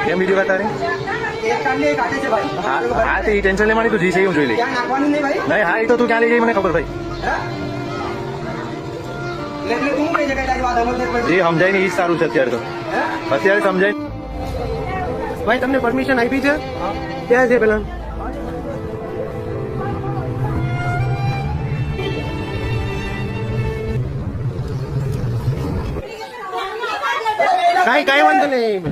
કેમ વિડીયો કરતા નહીં? હા તે ટેન્શન લેવાની તું જી છે હું જોઈ લઈ. નહીં હા એ તો તું ક્યાં લઈ જઈ મને ખબર ભાઈ. જે સમજાય ને એ જ સારું છે અત્યારે તો. અત્યારે સમજાય. ભાઈ તમને પરમિશન આપી છે? ક્યાં છે પેલા? કઈ વાંધો નહીં.